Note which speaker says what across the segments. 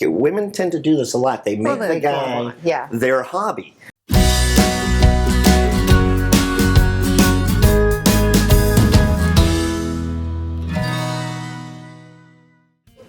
Speaker 1: Women tend to do this a lot. They make the guy their hobby.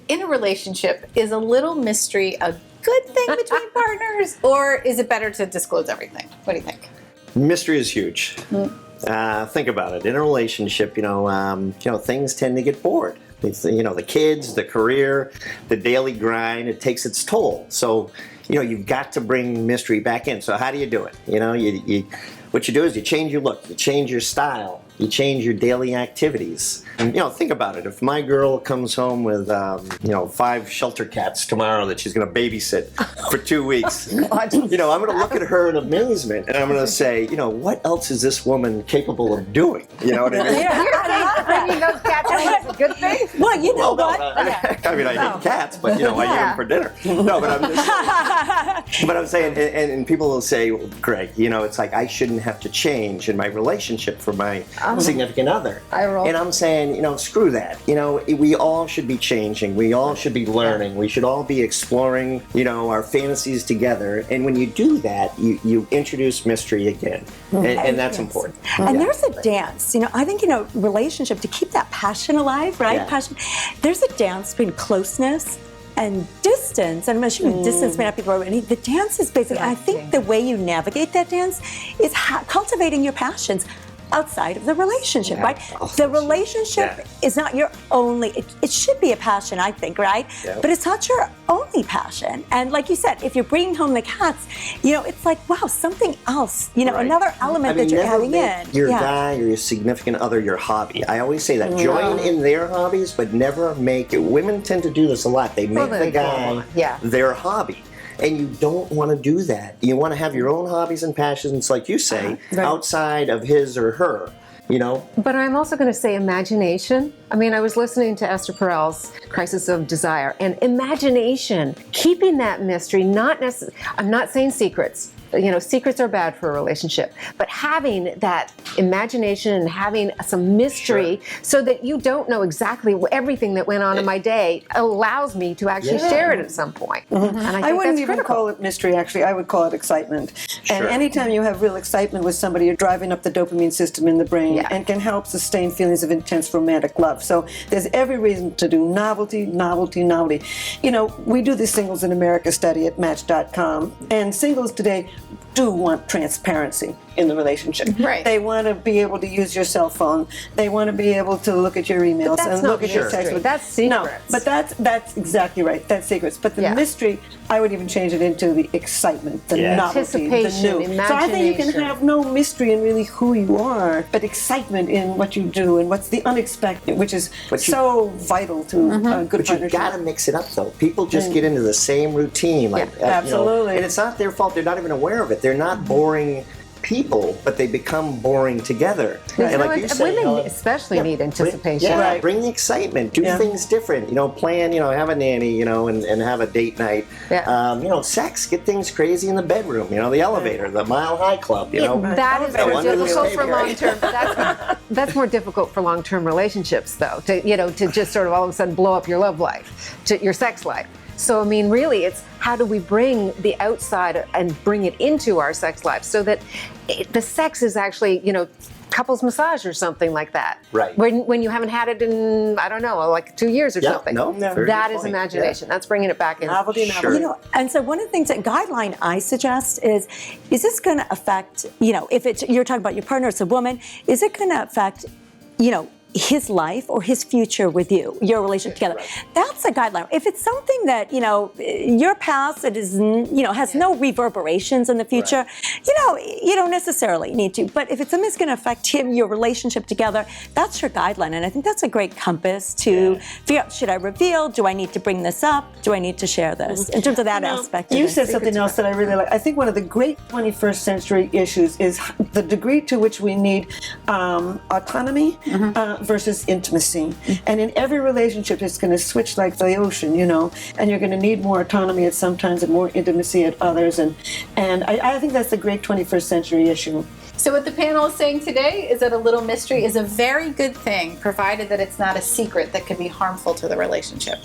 Speaker 2: In a relationship, is a little mystery a good thing between partners, or is it better to disclose everything? What do you think?
Speaker 1: Mystery is huge. Think about it. In a relationship, things tend to get bored. It's, the kids, the career, the daily grind, it takes its toll. So, you've got to bring mystery back in. So how do you do it? What you do is you change your look, you change your style, you change your daily activities. And, think about it. If my girl comes home with, 5 shelter cats tomorrow that she's going to babysit for 2 weeks, I'm going to look at her in amazement and I'm going to say, what else is this woman capable of doing? You know what I mean?
Speaker 3: Bringing those cats home is a good thing?
Speaker 1: Well, I hate cats, but, I eat them for dinner. No, but I'm saying, and people will say, well, Greg, it's like I shouldn't have to change in my relationship for my significant other. And I'm saying, screw that. We all should be changing. We all should be learning. We should all be exploring, our fantasies together. And when you do that, you introduce mystery again. And that's important.
Speaker 4: And there's a dance. I think, relationship, to keep that passion alive, right? Passion. There's a dance between closeness and distance, and I'm assuming distance may not be the word, the dance is basically, I think the way you navigate that dance is cultivating your passions outside of the relationship, right? The relationship is not your only, it should be a passion, I think, right? But it's not your only passion. And like you said, if you're bringing home the cats, it's like, wow, something else, another element that you're adding in.
Speaker 1: Your guy or your significant other your hobby. I always say that. Join in their hobbies, but never make it. Women tend to do this a lot. They make the guy their hobby. And you don't want to do that. You want to have your own hobbies and passions, like you say, outside of his or her,
Speaker 3: But I'm also going to say imagination. I was listening to Esther Perel's Crisis of Desire, and imagination, keeping that mystery, I'm not saying secrets. Secrets are bad for a relationship, but having that imagination and having some mystery so that you don't know exactly everything that went on in my day allows me to actually share it at some point. And
Speaker 5: I wouldn't even call it mystery, actually. I would call it excitement. And anytime you have real excitement with somebody, you're driving up the dopamine system in the brain and can help sustain feelings of intense romantic love. So there's every reason to do novelty, novelty, novelty. We do the Singles in America study at Match.com, and singles today do want transparency in the relationship.
Speaker 2: Right.
Speaker 5: They want to be able to use your cell phone. They want to be able to look at your emails and look at your text.
Speaker 3: That's secrets.
Speaker 5: No, but that's exactly right. That's secrets. But the mystery, I would even change it into the excitement, the novelty, the new.
Speaker 3: Imagination.
Speaker 5: So I think you can have no mystery in really who you are, but excitement in what you do and what's the unexpected, which is so vital to a good partnership.
Speaker 1: But you've got to mix it up, though. People just get into the same routine.
Speaker 5: Absolutely.
Speaker 1: And it's not their fault. They're not even aware of it. They're not boring people, but they become boring together. And like you say,
Speaker 3: women especially need anticipation.
Speaker 1: Bring the excitement. Do things different. Plan. Have a nanny. And have a date night. Sex. Get things crazy in the bedroom. The elevator, the Mile High Club.
Speaker 3: That is more difficult for long-term. That's more difficult for long-term relationships, though. To just sort of all of a sudden blow up your love life, your sex life. So, really, it's how do we bring the outside and bring it into our sex life so that the sex is actually, couples massage or something like that.
Speaker 1: Right.
Speaker 3: When you haven't had it in, I don't know, like 2 years or something.
Speaker 1: No.
Speaker 3: That is imagination. That's bringing it back in.
Speaker 5: Novelty.
Speaker 4: And so one of the things, that guideline I suggest is this going to affect, if you're talking about your partner, it's a woman, is it going to affect, his life or his future with you, your relationship together? That's a guideline. If it's something that, your past that is, has no reverberations in the future, you don't necessarily need to. But if it's something that's going to affect him, your relationship together, that's your guideline. And I think that's a great compass to figure out, should I reveal? Do I need to bring this up? Do I need to share this? In terms of that aspect.
Speaker 5: You said something else that I really like. I think one of the great 21st century issues is the degree to which we need autonomy versus intimacy. And in every relationship, it's going to switch like the ocean, and you're going to need more autonomy at some times and more intimacy at others. And I think that's the great 21st century issue.
Speaker 2: So what the panel is saying today is that a little mystery is a very good thing, provided that it's not a secret that could be harmful to the relationship.